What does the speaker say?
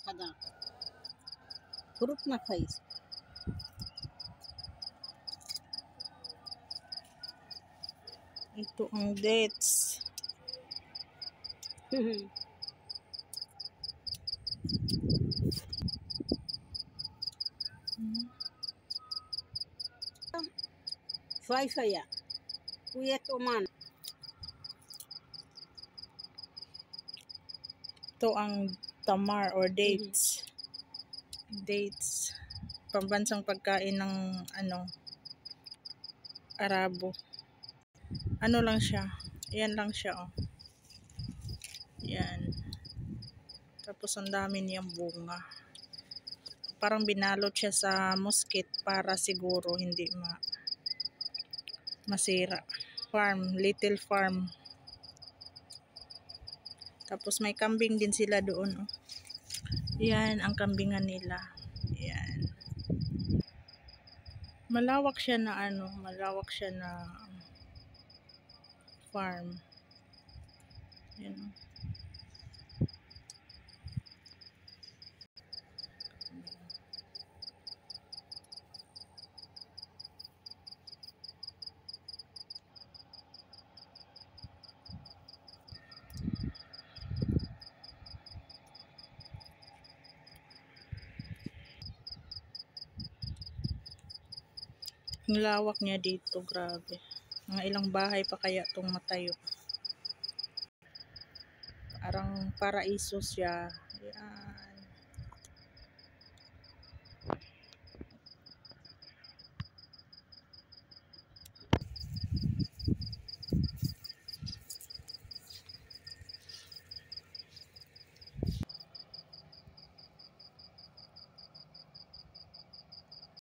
সাধারণত fruit na খাইস Ito ang dates. Soya Kuyet Oman. Ito ang tamar or dates. Dates. Pambansang pagkain ng Arabo. Ano lang siya. Ayan lang siya, oh. Yan. Tapos ang dami niyang bunga. Parang binalot siya sa musket para siguro hindi masira. Farm, little farm. Tapos may kambing din sila doon, oh. Yan ang kambingan nila. Yan. Malawak siya na farm. Yan, oh. Ang lawak niya dito, grabe. Mga ilang bahay pa kaya itong matayo. Parang paraiso siya. Yan.